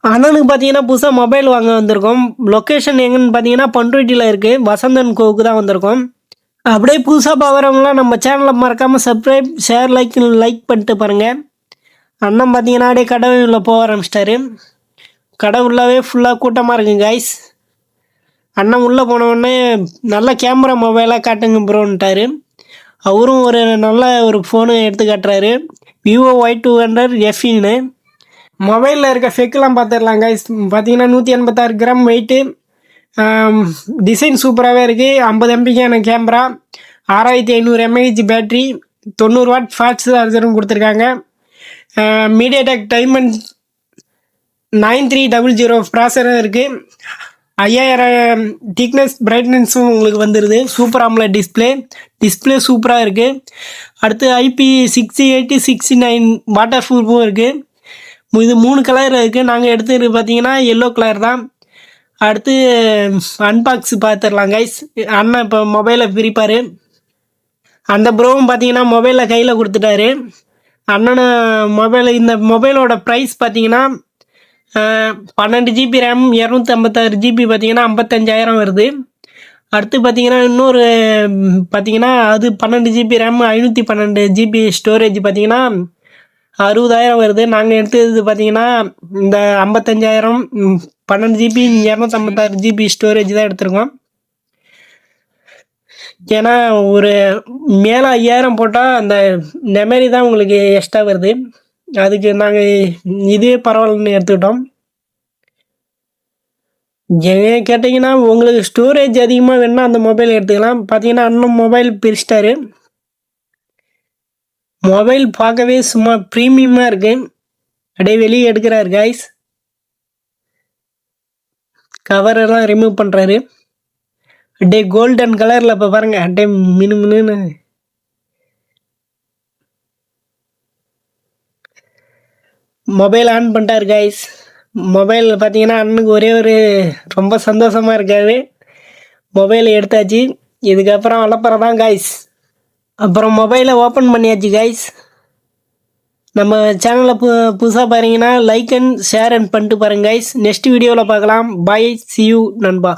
அண்ணனுக்கு பார்த்தீங்கன்னா புதுசாக மொபைல் வாங்க வந்திருக்கோம். லொக்கேஷன் எங்கன்னு பார்த்தீங்கன்னா பண்ருட்டியில் இருக்குது. வசந்தன் கோவுக்கு தான் வந்திருக்கோம். அப்படியே புதுசாக பார்க்குறவங்களாம் நம்ம சேனலை மறக்காமல் சப்ஸ்கிரைப், ஷேர், லைக் பண்ணிட்டு பாருங்கள். அண்ணன் பார்த்தீங்கன்னா அப்படியே கடை உள்ள போக ஆரம்பிச்சிட்டாரு. கடை உள்ளவே ஃபுல்லாக கூட்டமாக இருக்குங்க கைஸ். அண்ணன் உள்ளே போனவுடனே நல்ல கேமரா மொபைலாக காட்டுங்க ப்ரோன்ட்டாரு. அவரும் ஒரு நல்ல ஒரு ஃபோனு எடுத்து காட்டுறாரு. Vivo Y200 FEன்னு. மொபைலில் இருக்க ஃபெக்கெலாம் பார்த்துடலாம் கைஸ். பார்த்தீங்கன்னா 186 கிராம் வெயிட்டு. டிசைன் சூப்பராகவே இருக்குது. 50 MBக்கான camera, 6500 mAh battery, 90 watt fast சார்ஜரும் கொடுத்துருக்காங்க. மீடியாடெக் டைமண்ட் 9300 ப்ராசரும் இருக்குது. 5000 திக்னஸ் பிரைட்னஸும் உங்களுக்கு வந்துடுது. சூப்பர் AMOLED டிஸ்பிளே சூப்பராக இருக்குது. அடுத்து IP68 69 வாட்டர் ப்ரூஃபும் இருக்குது. இது 3 கலர் இருக்குது. நாங்கள் எடுத்தது பார்த்தீங்கன்னா எல்லோ கலர் தான். அடுத்து அன்பாக்ஸ் பார்த்துடலாம் கைஸ். அண்ணன் இப்போ மொபைலை பிரிப்பார். அந்த ப்ரோவும் பார்த்தீங்கன்னா மொபைலில் கையில் கொடுத்துட்டாரு. அண்ணனை இந்த மொபைலோட ப்ரைஸ் பார்த்தீங்கன்னா 12 GB ரேம், 256 GB பார்த்தீங்கன்னா 55,000 வருது. அடுத்து பார்த்தீங்கன்னா இன்னொரு பார்த்தீங்கன்னா அது 12 GB ரேம், 512 GB ஸ்டோரேஜ் பார்த்தீங்கன்னா 60,000 வருது. நாங்கள் எடுத்தது பார்த்தீங்கன்னா இந்த 55,000, 12 GB, 256 GB ஸ்டோரேஜ் தான் எடுத்திருக்கோம். ஏன்னா ஒரு மேலே 5,000 போட்டால் அந்த மெமரி தான் உங்களுக்கு எக்ஸ்ட்ரா வருது. அதுக்கு நாங்கள் இதே பரவாயில்லன்னு எடுத்துக்கிட்டோம். ஏன் கேட்டிங்கன்னா உங்களுக்கு ஸ்டோரேஜ் அதிகமாக வேணுன்னா அந்த மொபைல் எடுத்துக்கலாம். பார்த்தீங்கன்னா அண்ணன் மொபைல் பிரிச்சிட்டாரு. மொபைல் பார்க்கவே சும்மா ப்ரீமியமாக இருக்குது. அப்படியே வெளியே எடுக்கிறாரு கைஸ். கவரெல்லாம் ரிமூவ் பண்ணுறாரு. அப்படியே கோல்டன் கலரில் இப்போ பாருங்கள், அப்படியே மினுமினுன்னு. மொபைல் ஆன் பண்ணிட்டாரு கைஸ். மொபைல் பார்த்தீங்கன்னா அண்ணனுக்கு ஒரு ரொம்ப சந்தோஷமாக இருக்காது. மொபைலை எடுத்தாச்சு. இதுக்கப்புறம் வளர்ப்புறம் தான் கைஸ். அப்புறம் மொபைலை ஓப்பன் பண்ணியாச்சு கைஸ். நம்ம சேனலை புதுசாக பாருங்கன்னா லைக் அண்ட் ஷேர் பண்ணிட்டு பாருங்க கைஸ். நெக்ஸ்ட் வீடியோவில் பார்க்கலாம். பாய், see you நண்பா.